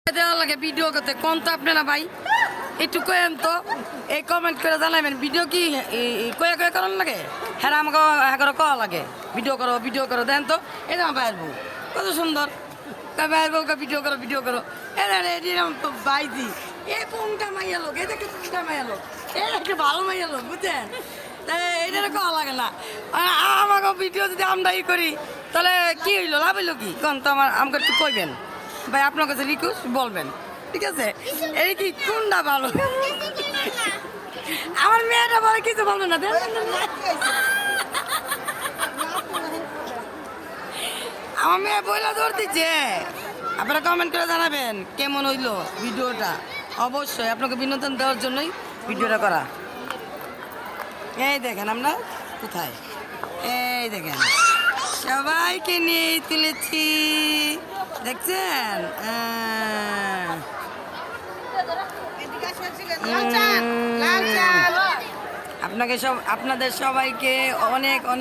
দেওয়া লাগে ভিডিও করতে কোন তো আপনারা ভাই একটু কেন তো এই কমেন্ট করে জানাবেন ভিডিও কি কয়ে কয়ে করার লাগে হ্যাঁ আমাকে হ্যাঁ করে কওয়া লাগে ভিডিও করো দেন তো এই আমার ভাইয়ের বউ কত সুন্দর ভাইয়ের বউকে ভিডিও করো ভাইজি এই কোনটা মাইয়া লোক এটা কি কোনটা মাইয়া লোক এটা একটা ভালো মাইয়া লোক বুঝছেন এটা কওয়া লাগে না আমাকে ভিডিও যদি আমরা করি তাহলে কি হইলো লাভ হইলো কি কোন তো আমাকে একটু কইবেন ভাই আপনার কাছে রিকোয়েস্ট বলবেন ঠিক আছে এই কি কোনটা ভালো আমার মেয়েটা বলে কিছু বলবেন না আমার মেয়ে বইলা ধর দিচ্ছে আপনারা কমেন্ট করে জানাবেন কেমন হইলো ভিডিওটা অবশ্যই আপনাকে বিনোদন দেওয়ার জন্যই ভিডিওটা করা এই দেখেন আমরা কোথায় এই দেখেন সবাইকে নিয়ে তুলেছি দেখছেন আপনাদের সবাইকে অনেক অনেক